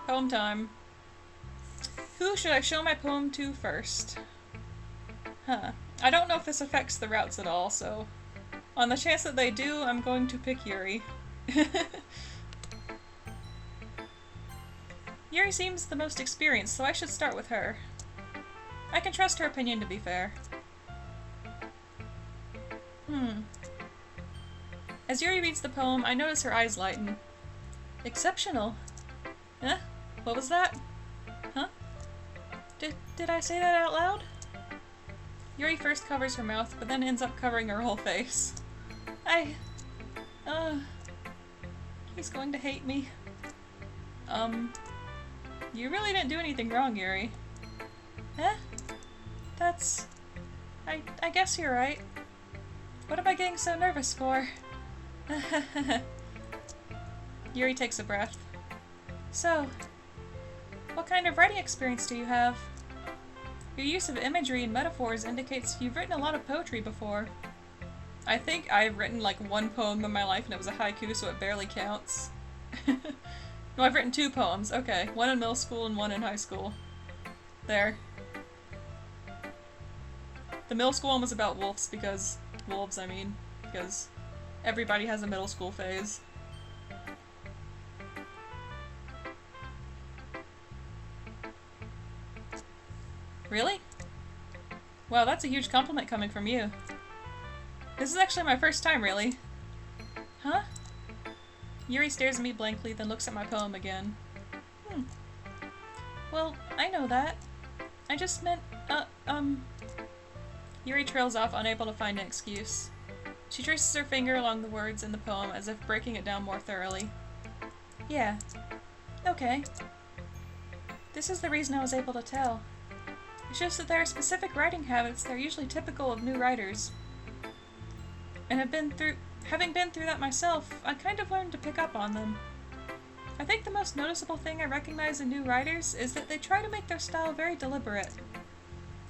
Poem time. Who should I show my poem to first? Huh. I don't know if this affects the routes at all, so on the chance that they do, I'm going to pick Yuri. Yuri seems the most experienced, so I should start with her. I can trust her opinion, to be fair. As Yuri reads the poem, I notice her eyes lighten. Exceptional. Huh? What was that? Huh? Did I say that out loud? Yuri first covers her mouth, but then ends up covering her whole face. He's going to hate me. You really didn't do anything wrong, Yuri. Huh? I guess you're right. What am I getting so nervous for? Yuri takes a breath. So, what kind of writing experience do you have? Your use of imagery and metaphors indicates you've written a lot of poetry before. I think I've written like one poem in my life and it was a haiku, so it barely counts. No, I've written 2 poems. Okay, one in middle school and one in high school. There. The middle school one was about wolves because everybody has a middle school phase. Really? Wow, that's a huge compliment coming from you. This is actually my first time, really. Huh? Yuri stares at me blankly, then looks at my poem again. Well, I know that. I just meant, Yuri trails off, unable to find an excuse. She traces her finger along the words in the poem as if breaking it down more thoroughly. Yeah. Okay. This is the reason I was able to tell. It shows that there are specific writing habits that are usually typical of new writers. And having been through that myself, I kind of learned to pick up on them. I think the most noticeable thing I recognize in new writers is that they try to make their style very deliberate.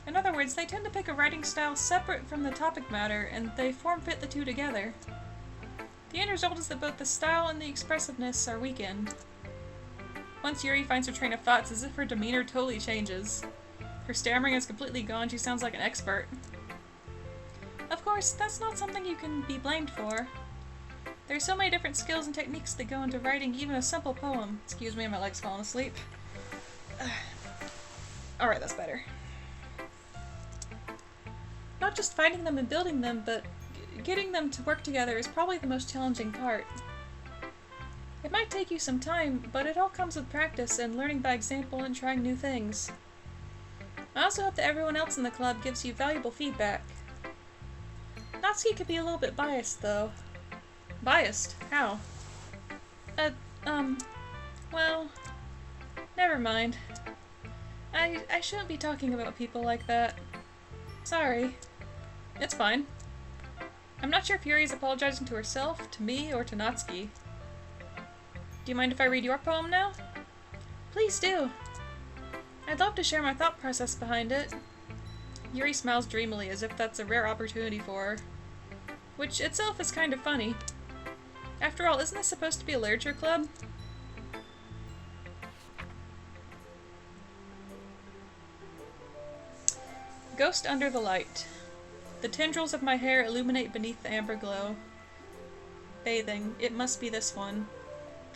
In other words, they tend to pick a writing style separate from the topic matter, and they form-fit the two together. The end result is that both the style and the expressiveness are weakened. Once Yuri finds her train of thoughts, as if her demeanor totally changes. Her stammering is completely gone, she sounds like an expert. Of course, that's not something you can be blamed for. There are so many different skills and techniques that go into writing even a simple poem. Excuse me, my leg's falling asleep. Alright, that's better. Not just finding them and building them, but getting them to work together is probably the most challenging part. It might take you some time, but it all comes with practice and learning by example and trying new things. I also hope that everyone else in the club gives you valuable feedback. Natsuki could be a little bit biased, though. Biased? How? Well, never mind. I shouldn't be talking about people like that. Sorry. It's fine. I'm not sure if Yuri is apologizing to herself, to me, or to Natsuki. Do you mind if I read your poem now? Please do. I'd love to share my thought process behind it. Yuri smiles dreamily as if that's a rare opportunity for her. Which itself is kind of funny. After all, isn't this supposed to be a literature club? Ghost under the light. The tendrils of my hair illuminate beneath the amber glow. Bathing. It must be this one.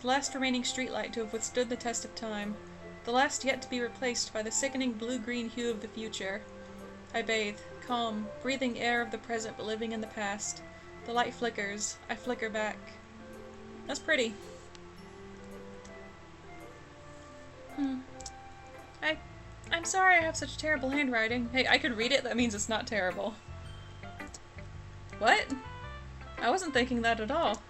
The last remaining streetlight to have withstood the test of time. The last yet to be replaced by the sickening blue-green hue of the future. I bathe, calm, breathing air of the present but living in the past. The light flickers. I flicker back. That's pretty. I'm sorry I have such terrible handwriting. Hey, I could read it, that means it's not terrible. What? I wasn't thinking that at all.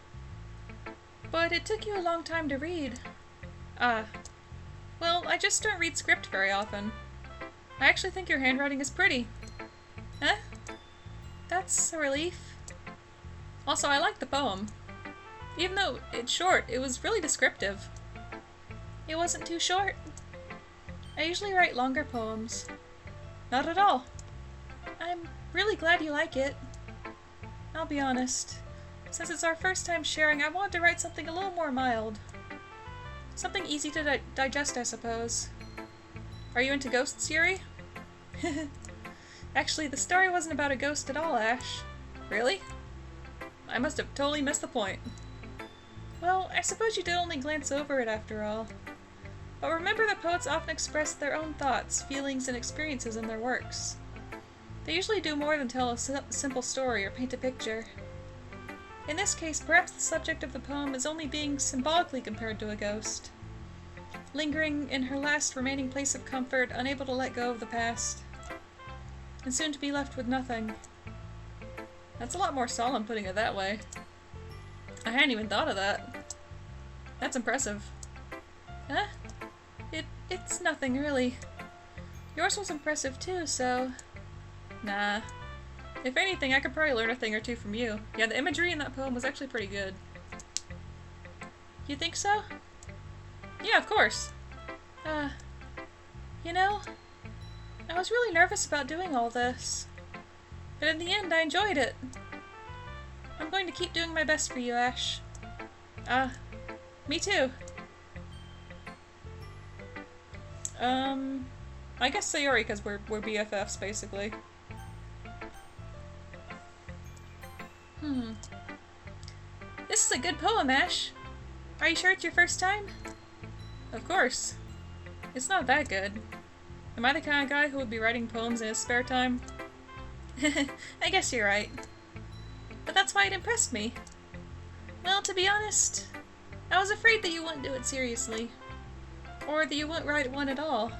But it took you a long time to read. Well, I just don't read script very often. I actually think your handwriting is pretty. Huh? That's a relief. Also, I like the poem. Even though it's short, it was really descriptive. It wasn't too short. I usually write longer poems. Not at all. I'm really glad you like it. I'll be honest. Since it's our first time sharing, I wanted to write something a little more mild. Something easy to digest, I suppose. Are you into ghosts, Yuri? Actually, the story wasn't about a ghost at all, Ash. Really? I must have totally missed the point. Well, I suppose you did only glance over it after all. But remember that poets often express their own thoughts, feelings, and experiences in their works. They usually do more than tell a simple story or paint a picture. In this case, perhaps the subject of the poem is only being symbolically compared to a ghost, lingering in her last remaining place of comfort, unable to let go of the past, and soon to be left with nothing. That's a lot more solemn putting it that way. I hadn't even thought of that. That's impressive. Huh? It's nothing, really. Yours was impressive too, so... Nah. If anything, I could probably learn a thing or two from you. Yeah, the imagery in that poem was actually pretty good. You think so? Yeah, of course. You know, I was really nervous about doing all this. But in the end, I enjoyed it. I'm going to keep doing my best for you, Ash. Me too. I guess Sayori, because we're BFFs, basically. This is a good poem, Ash. Are you sure it's your first time? Of course. It's not that good. Am I the kind of guy who would be writing poems in his spare time? I guess you're right. But that's why it impressed me. Well, to be honest, I was afraid that you wouldn't do it seriously. Or that you wouldn't write one at all.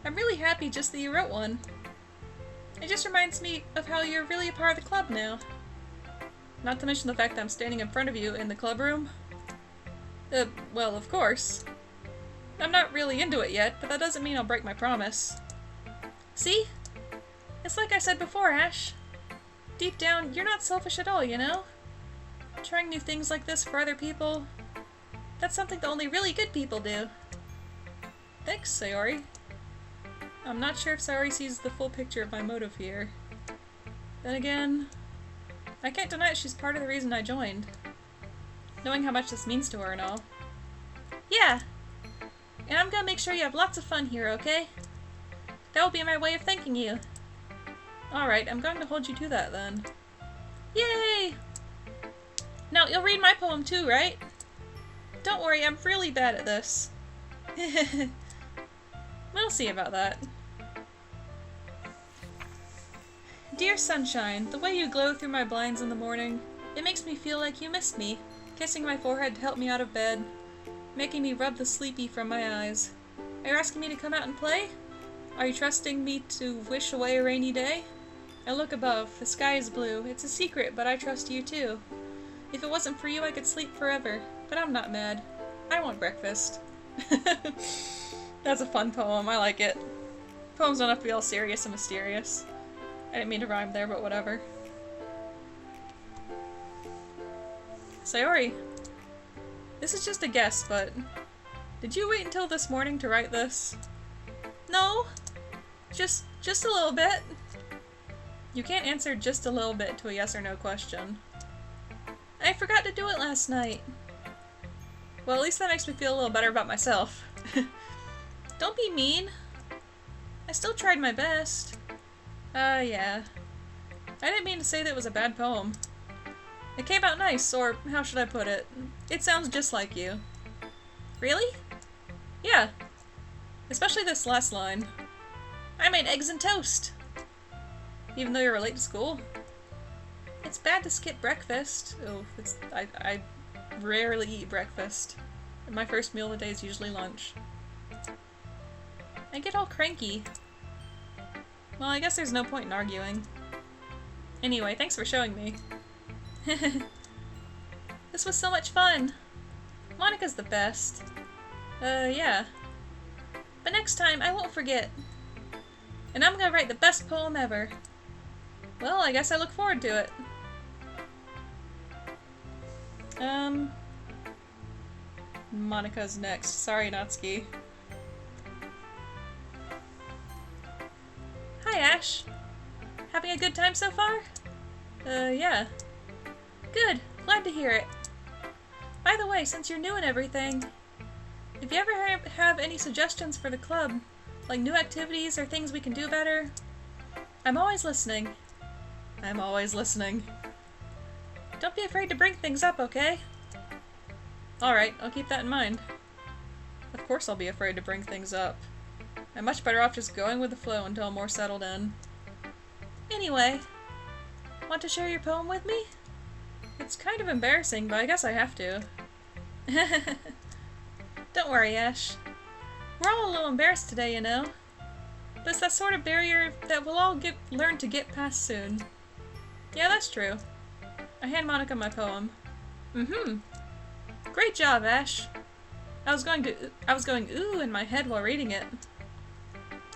I'm really happy just that you wrote one. It just reminds me of how you're really a part of the club now. Not to mention the fact that I'm standing in front of you in the club room. Well, of course. I'm not really into it yet, but that doesn't mean I'll break my promise. See? It's like I said before, Ash. Deep down, you're not selfish at all, you know? Trying new things like this for other people, that's something that only really good people do. Thanks, Sayori. I'm not sure if Sayori sees the full picture of my motive here. Then again, I can't deny she's part of the reason I joined. Knowing how much this means to her and all. Yeah! And I'm gonna make sure you have lots of fun here, okay? That will be my way of thanking you. Alright, I'm going to hold you to that then. Yay! Now, you'll read my poem too, right? Don't worry, I'm really bad at this. We'll see about that. Dear sunshine, the way you glow through my blinds in the morning, it makes me feel like you missed me, kissing my forehead to help me out of bed, making me rub the sleepy from my eyes. Are you asking me to come out and play? Are you trusting me to wish away a rainy day? I look above, the sky is blue. It's a secret, but I trust you too. If it wasn't for you, I could sleep forever, but I'm not mad. I want breakfast. That's a fun poem, I like it. Poems don't have to be all serious and mysterious. I didn't mean to rhyme there, but whatever. Sayori, this is just a guess, but did you wait until this morning to write this? No, just a little bit. You can't answer just a little bit to a yes or no question. I forgot to do it last night. Well, at least that makes me feel a little better about myself. Don't be mean. I still tried my best. Yeah. I didn't mean to say that it was a bad poem. It came out nice, or how should I put it? It sounds just like you. Really? Yeah. Especially this last line. I made eggs and toast! Even though you're late to school? It's bad to skip breakfast. Oh, I rarely eat breakfast. My first meal of the day is usually lunch. I get all cranky. Well, I guess there's no point in arguing. Anyway, thanks for showing me. This was so much fun! Monica's the best. Yeah. But next time, I won't forget. And I'm gonna write the best poem ever. Well, I guess I look forward to it. Monica's next. Sorry, Natsuki. Hi, Ash. Having a good time so far? Yeah. Good. Glad to hear it. By the way, since you're new and everything, If you ever have any suggestions for the club, like new activities or things we can do better, I'm always listening. I'm always listening. Don't be afraid to bring things up, okay? Alright, I'll keep that in mind. Of course I'll be afraid to bring things up. I'm much better off just going with the flow until I'm more settled in. Anyway, want to share your poem with me? It's kind of embarrassing, but I guess I have to. Don't worry, Ash. We're all a little embarrassed today, you know. But it's that sort of barrier that we'll all learn to get past soon. Yeah, that's true. I hand Monica my poem. Great job, Ash. I was going ooh in my head while reading it.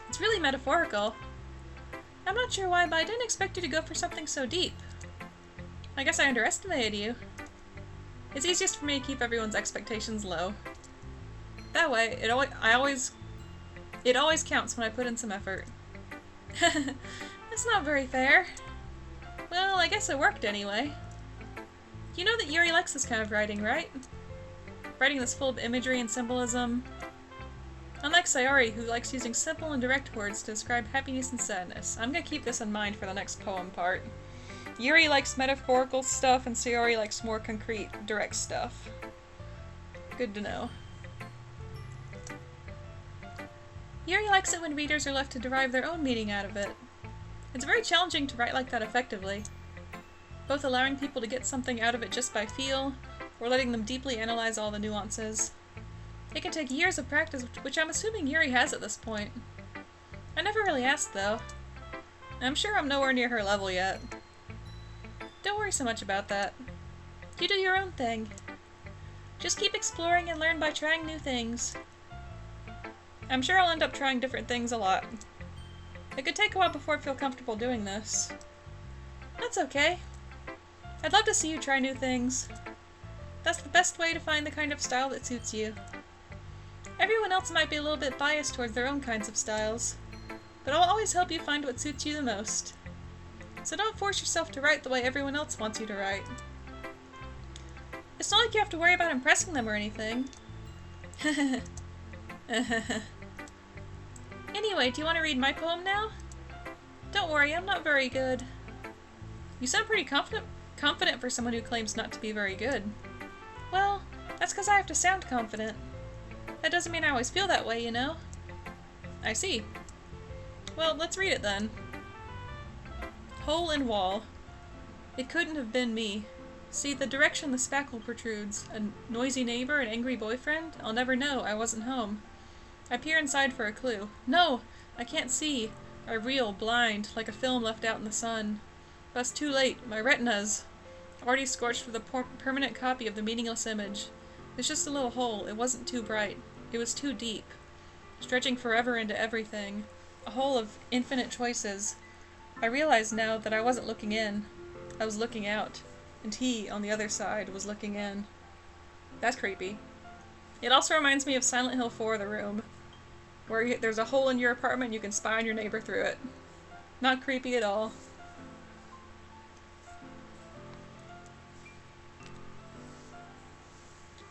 It's really metaphorical. I'm not sure why, but I didn't expect you to go for something so deep. I guess I underestimated you. It's easiest for me to keep everyone's expectations low. That way, it always counts when I put in some effort. That's not very fair. Well, I guess it worked anyway. You know that Yuri likes this kind of writing, right? Writing that's full of imagery and symbolism. Unlike Sayori, who likes using simple and direct words to describe happiness and sadness. I'm gonna keep this in mind for the next poem part. Yuri likes metaphorical stuff, and Sayori likes more concrete, direct stuff. Good to know. Yuri likes it when readers are left to derive their own meaning out of it. It's very challenging to write like that effectively, both allowing people to get something out of it just by feel, or letting them deeply analyze all the nuances. It can take years of practice, which I'm assuming Yuri has at this point. I never really asked, though. I'm sure I'm nowhere near her level yet. Don't worry so much about that. You do your own thing. Just keep exploring and learn by trying new things. I'm sure I'll end up trying different things a lot. It could take a while before I feel comfortable doing this. That's okay. I'd love to see you try new things. That's the best way to find the kind of style that suits you. Everyone else might be a little bit biased towards their own kinds of styles, but I'll always help you find what suits you the most. So don't force yourself to write the way everyone else wants you to write. It's not like you have to worry about impressing them or anything. Anyway, do you want to read my poem now? Don't worry, I'm not very good. You sound pretty confident for someone who claims not to be very good. Well, that's because I have to sound confident. That doesn't mean I always feel that way, you know? I see. Well, let's read it then. Hole in wall. It couldn't have been me. See, the direction the spackle protrudes. A noisy neighbor, an angry boyfriend? I'll never know, I wasn't home. I peer inside for a clue. No! I can't see. I reel, blind, like a film left out in the sun. But it's too late. My retina's already scorched with a permanent copy of the meaningless image. It's just a little hole. It wasn't too bright. It was too deep. Stretching forever into everything. A hole of infinite choices. I realize now that I wasn't looking in. I was looking out. And he, on the other side, was looking in. That's creepy. It also reminds me of Silent Hill 4, The Room, where there's a hole in your apartment and you can spy on your neighbor through it. Not creepy at all.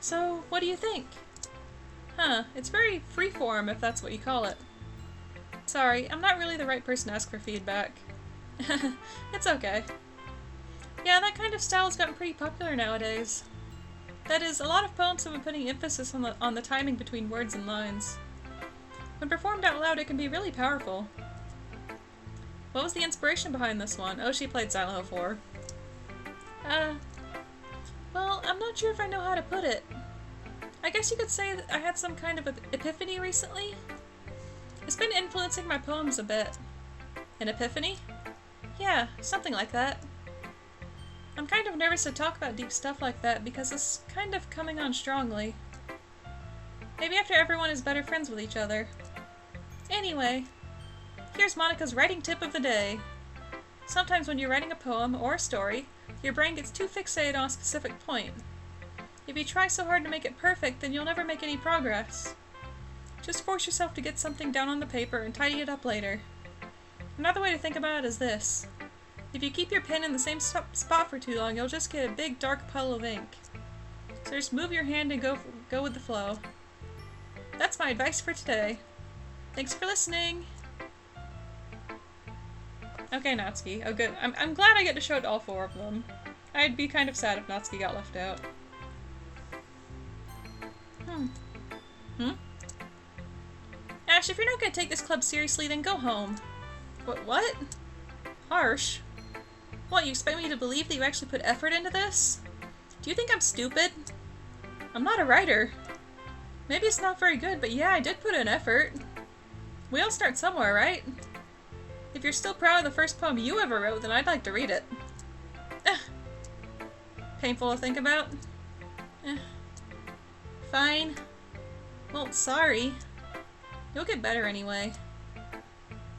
So, what do you think? Huh, it's very freeform if that's what you call it. Sorry, I'm not really the right person to ask for feedback. It's okay. Yeah, that kind of style has gotten pretty popular nowadays. That is, a lot of poems have been putting emphasis on the timing between words and lines. When performed out loud, it can be really powerful. What was the inspiration behind this one? Oh, she played Silent Hill 4. Well, I'm not sure if I know how to put it. I guess you could say that I had some kind of epiphany recently. It's been influencing my poems a bit. An epiphany? Yeah, something like that. I'm kind of nervous to talk about deep stuff like that because it's kind of coming on strongly. Maybe after everyone is better friends with each other. Anyway, here's Monica's writing tip of the day. Sometimes when you're writing a poem or a story, your brain gets too fixated on a specific point. If you try so hard to make it perfect, then you'll never make any progress. Just force yourself to get something down on the paper and tidy it up later. Another way to think about it is this. If you keep your pen in the same spot for too long, you'll just get a big dark puddle of ink. So just move your hand and go with the flow. That's my advice for today. Thanks for listening. Okay, Natsuki. Oh, good. I'm glad I get to show it to all 4 of them. I'd be kind of sad if Natsuki got left out. Ash, if you're not gonna take this club seriously, then go home. What? Harsh? What, you expect me to believe that you actually put effort into this? Do you think I'm stupid? I'm not a writer. Maybe it's not very good, but yeah, I did put in effort. We all start somewhere, right? If you're still proud of the first poem you ever wrote, then I'd like to read it. Painful to think about? Fine. Well, sorry. You'll get better anyway.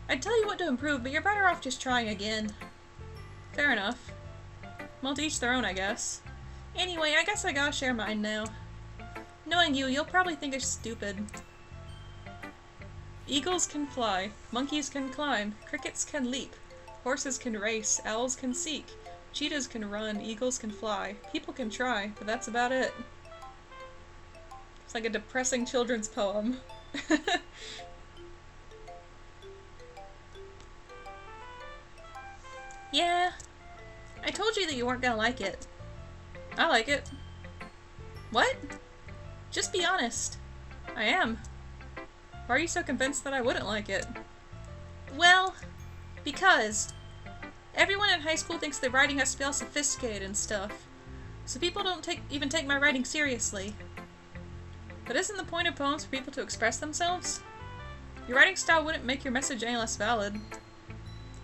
I'd tell you what to improve, but you're better off just trying again. Fair enough. Well, to each their own, I guess. Anyway, I guess I gotta share mine now. Knowing you, you'll probably think it's stupid. Eagles can fly, monkeys can climb, crickets can leap, horses can race, owls can seek, cheetahs can run, eagles can fly, people can try, but that's about it. It's like a depressing children's poem. Yeah, I told you that you weren't gonna like it. I like it. What? Just be honest. I am. Why are you so convinced that I wouldn't like it? Well, because everyone in high school thinks that writing has to be all sophisticated and stuff, so people don't even take my writing seriously. But isn't the point of poems for people to express themselves? Your writing style wouldn't make your message any less valid.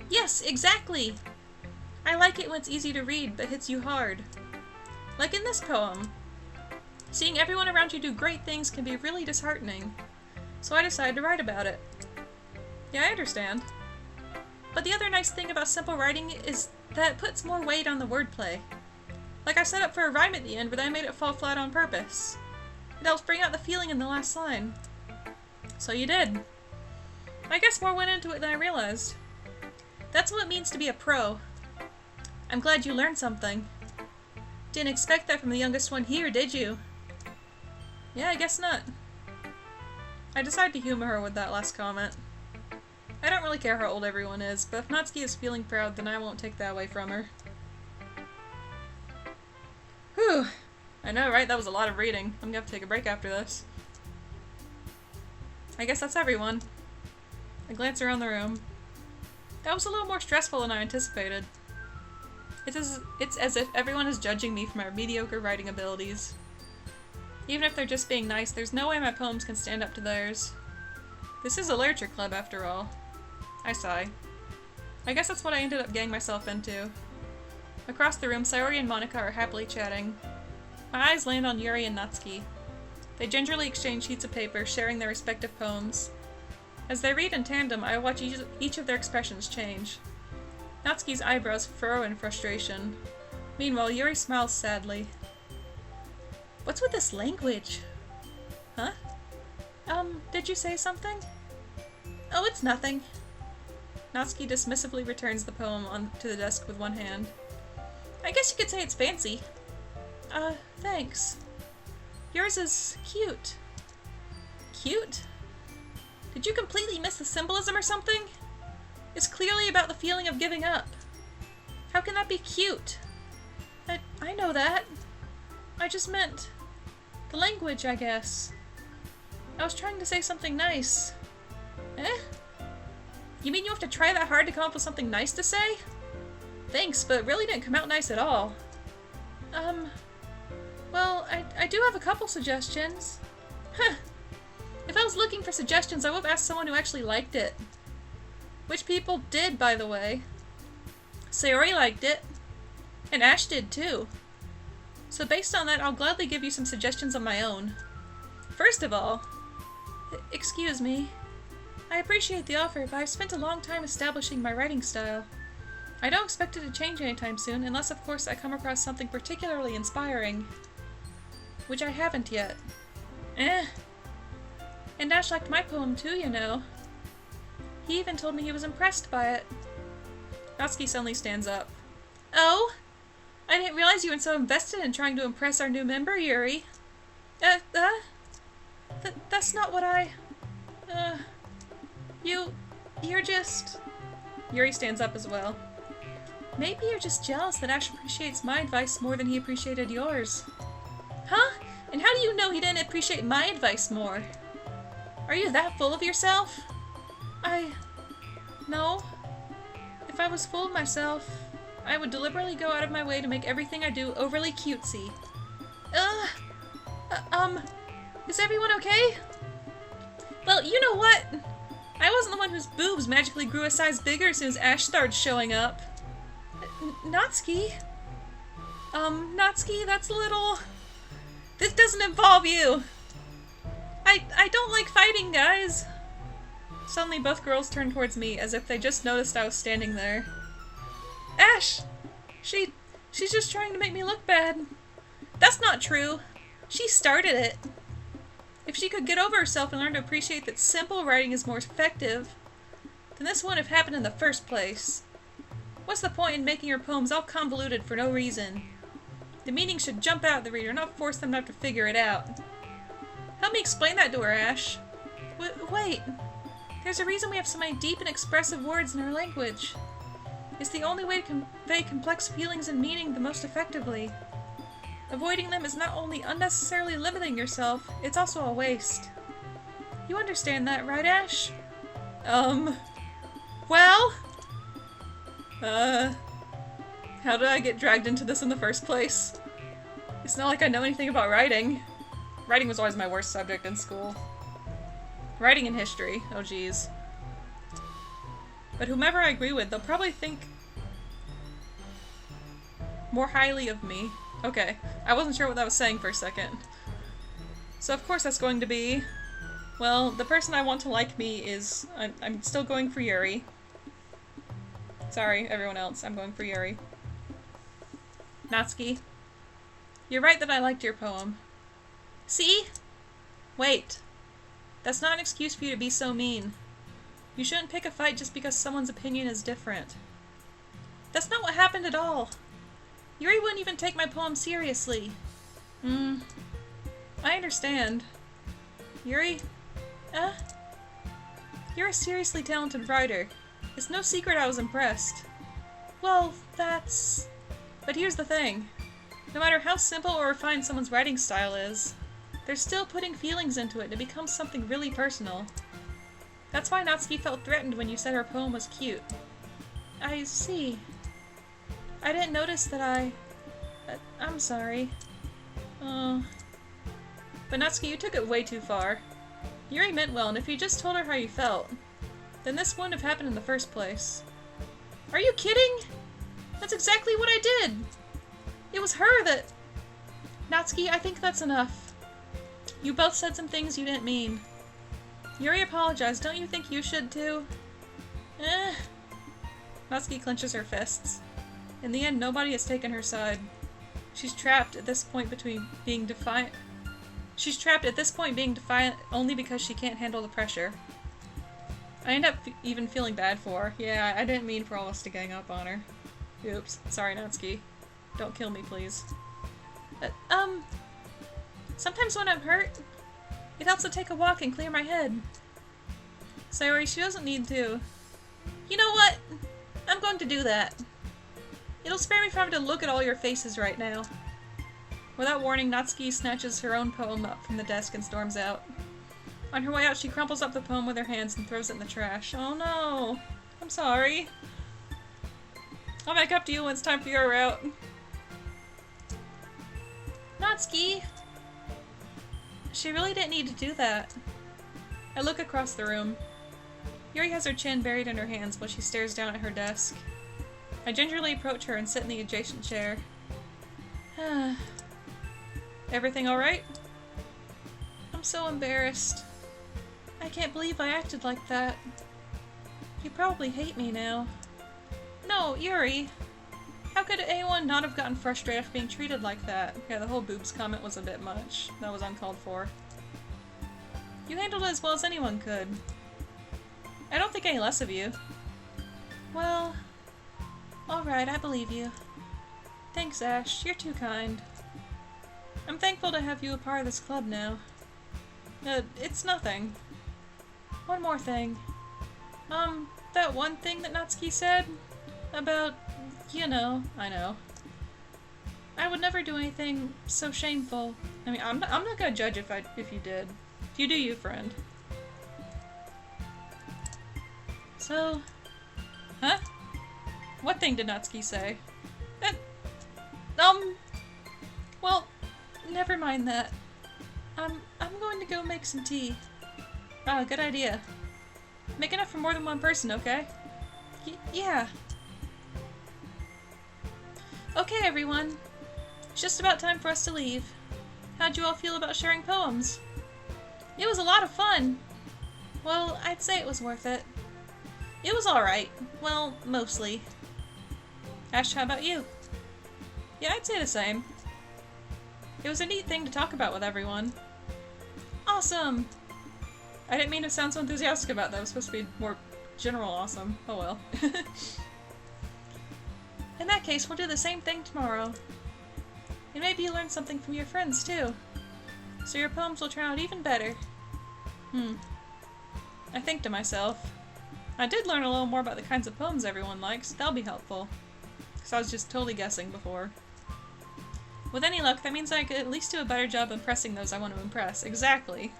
Yes, exactly! I like it when it's easy to read, but hits you hard. Like in this poem. Seeing everyone around you do great things can be really disheartening. So I decided to write about it. Yeah, I understand. But the other nice thing about simple writing is that it puts more weight on the wordplay. Like I set up for a rhyme at the end, but then I made it fall flat on purpose. It helps bring out the feeling in the last line. So you did. I guess more went into it than I realized. That's what it means to be a pro. I'm glad you learned something. Didn't expect that from the youngest one here, did you? Yeah, I guess not. I decided to humor her with that last comment. I don't really care how old everyone is, but if Natsuki is feeling proud, then I won't take that away from her. Whew! I know, right? That was a lot of reading. I'm gonna have to take a break after this. I guess that's everyone. I glance around the room. That was a little more stressful than I anticipated. It's as if everyone is judging me for my mediocre writing abilities. Even if they're just being nice, there's no way my poems can stand up to theirs. This is a literature club, after all. I sigh. I guess that's what I ended up getting myself into. Across the room, Sayori and Monika are happily chatting. My eyes land on Yuri and Natsuki. They gingerly exchange sheets of paper, sharing their respective poems. As they read in tandem, I watch each of their expressions change. Natsuki's eyebrows furrow in frustration. Meanwhile, Yuri smiles sadly. What's with this language? Huh? Did you say something? Oh, it's nothing. Natsuki dismissively returns the poem onto the desk with one hand. I guess you could say it's fancy. Thanks. Yours is cute. Cute? Did you completely miss the symbolism or something? It's clearly about the feeling of giving up. How can that be cute? I know that. I just meant the language, I guess. I was trying to say something nice. Eh? You mean you have to try that hard to come up with something nice to say? Thanks, but it really didn't come out nice at all. Well, I do have a couple suggestions. Huh. If I was looking for suggestions, I would have asked someone who actually liked it. Which people did, by the way. Sayori liked it. And Ash did, too. So based on that, I'll gladly give you some suggestions of my own. First of all, excuse me. I appreciate the offer, but I've spent a long time establishing my writing style. I don't expect it to change anytime soon, unless of course I come across something particularly inspiring. Which I haven't yet. And Ash liked my poem too, you know. He even told me he was impressed by it. Natsuki suddenly stands up. Oh? I didn't realize you were so invested in trying to impress our new member, Yuri. That's that's not what I... You're just... Yuri stands up as well. Maybe you're just jealous that Ash appreciates my advice more than he appreciated yours. Huh? And how do you know he didn't appreciate my advice more? Are you that full of yourself? No. If I was full of myself, I would deliberately go out of my way to make everything I do overly cutesy. Is everyone okay? Well, you know what? I wasn't the one whose boobs magically grew a size bigger as soon as Ash started showing up. Natsuki? Natsuki, that's a little... This doesn't involve you! I don't like fighting, guys! Suddenly both girls turned towards me, as if they just noticed I was standing there. Ash! She's just trying to make me look bad. That's not true. She started it. If she could get over herself and learn to appreciate that simple writing is more effective, then this wouldn't have happened in the first place. What's the point in making her poems all convoluted for no reason? The meaning should jump out at the reader, not force them to have to figure it out. Help me explain that to her, Ash. Wait. There's a reason we have so many deep and expressive words in our language. It's the only way to convey complex feelings and meaning the most effectively. Avoiding them is not only unnecessarily limiting yourself, it's also a waste. You understand that, right, Ash? Well? How did I get dragged into this in the first place? It's not like I know anything about writing. Writing was always my worst subject in school. Writing and history. Oh geez. But whomever I agree with, they'll probably think more highly of me. Okay, I wasn't sure what that was saying for a second. So of course that's going to be... Well, the person I want to like me is... I'm still going for Yuri. Sorry, everyone else, I'm going for Yuri. Natsuki, you're right that I liked your poem. See? Wait. That's not an excuse for you to be so mean. You shouldn't pick a fight just because someone's opinion is different. That's not what happened at all. Yuri wouldn't even take my poem seriously. I understand. Yuri? You're a seriously talented writer. It's no secret I was impressed. Well, that's... But here's the thing. No matter how simple or refined someone's writing style is, they're still putting feelings into it and it becomes something really personal. That's why Natsuki felt threatened when you said her poem was cute. I see. I didn't notice that I'm sorry. But Natsuki, you took it way too far. Yuri meant well, and if you just told her how you felt, then this wouldn't have happened in the first place. Are you kidding? That's exactly what I did! It was her that... Natsuki, I think that's enough. You both said some things you didn't mean. Yuri apologized, don't you think you should too? Natsuki clenches her fists. In the end, nobody has taken her side. She's trapped at this point being defiant only because she can't handle the pressure. I end up even feeling bad for her. Yeah, I didn't mean for all of us to gang up on her. Oops. Sorry, Natsuki. Don't kill me, please. Sometimes when I'm hurt, it helps to take a walk and clear my head. Sayori, she doesn't need to. You know what? I'm going to do that. It'll spare me from having to look at all your faces right now. Without warning, Natsuki snatches her own poem up from the desk and storms out. On her way out, she crumples up the poem with her hands and throws it in the trash. Oh no! I'm sorry. I'll make up to you when it's time for your route. Natsuki! She really didn't need to do that. I look across the room. Yuri has her chin buried in her hands while she stares down at her desk. I gingerly approach her and sit in the adjacent chair. Everything alright? I'm so embarrassed. I can't believe I acted like that. You probably hate me now. No, Yuri! How could anyone not have gotten frustrated after being treated like that? Yeah, the whole boobs comment was a bit much. That was uncalled for. You handled it as well as anyone could. I don't think any less of you. Well... Alright, I believe you. Thanks, Ash. You're too kind. I'm thankful to have you a part of this club now. It's nothing. One more thing. That one thing that Natsuki said about, I know. I would never do anything so shameful. I mean, I'm not gonna judge if you did. If you do, you, friend. So, huh? What thing did Natsuki say? Well, never mind that. I'm going to go make some tea. Ah, good idea. Make enough for more than one person, okay? Yeah. Okay, everyone. It's just about time for us to leave. How'd you all feel about sharing poems? It was a lot of fun. Well, I'd say it was worth it. It was alright. Well, mostly. Ash, how about you? Yeah, I'd say the same. It was a neat thing to talk about with everyone. Awesome! I didn't mean to sound so enthusiastic about that. It was supposed to be more general awesome. Oh well. In that case, we'll do the same thing tomorrow. And maybe you learn something from your friends, too. So your poems will turn out even better. I think to myself, I did learn a little more about the kinds of poems everyone likes. That'll be helpful. Because I was just totally guessing before. With any luck, that means I could at least do a better job impressing those I want to impress. Exactly.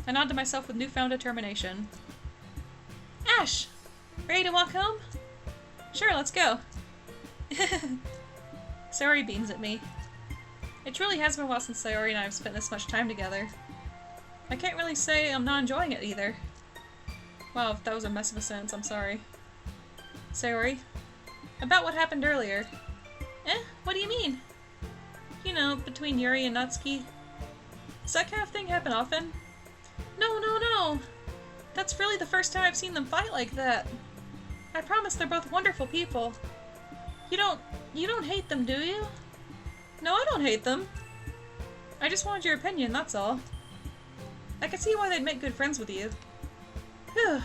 I nod to myself with newfound determination. Ash! Ready to walk home? Sure, let's go. Sayori beams at me. It truly has been a while since Sayori and I have spent this much time together. I can't really say I'm not enjoying it either. Wow, if that was a mess of a sentence, I'm sorry. Sayori? About what happened earlier. What do you mean? You know, between Yuri and Natsuki. Does that kind of thing happen often? No! That's really the first time I've seen them fight like that. I promise they're both wonderful people. You don't hate them, do you? No, I don't hate them. I just wanted your opinion, that's all. I can see why they'd make good friends with you. Whew.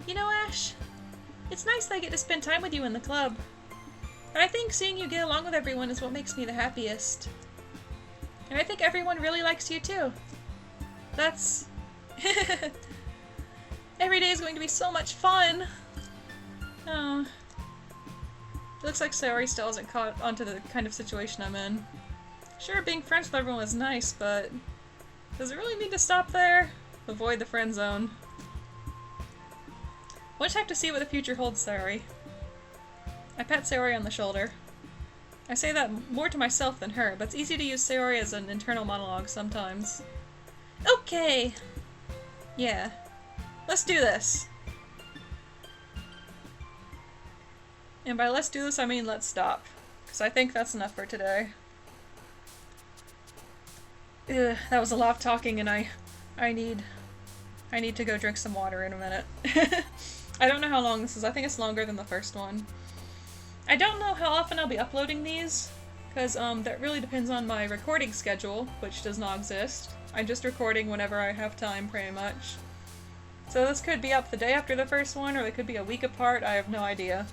You know, Ash, it's nice that I get to spend time with you in the club. But I think seeing you get along with everyone is what makes me the happiest. And I think everyone really likes you too. That's... Every day is going to be so much fun! Oh. It looks like Sayori still hasn't caught onto the kind of situation I'm in. Sure, being friends with everyone is nice, but... does it really need to stop there? Avoid the friend zone. We'll just have to see what the future holds, Sayori. I pat Sayori on the shoulder. I say that more to myself than her, but it's easy to use Sayori as an internal monologue sometimes. Okay! Yeah. Let's do this! And by let's do this, I mean let's stop. Because I think that's enough for today. Ugh, that was a lot of talking and I need to go drink some water in a minute. I don't know how long this is. I think it's longer than the first one. I don't know how often I'll be uploading these, because that really depends on my recording schedule, which does not exist. I'm just recording whenever I have time, pretty much. So this could be up the day after the first one, or they could be a week apart, I have no idea.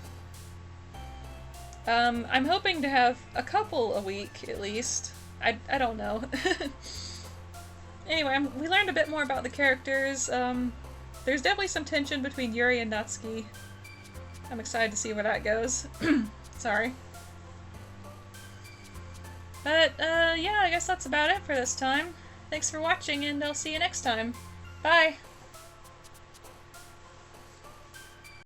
I'm hoping to have a couple a week, at least. I don't know. Anyway, we learned a bit more about the characters. There's definitely some tension between Yuri and Natsuki. I'm excited to see where that goes. Sorry. But, yeah, I guess that's about it for this time. Thanks for watching, and I'll see you next time. Bye!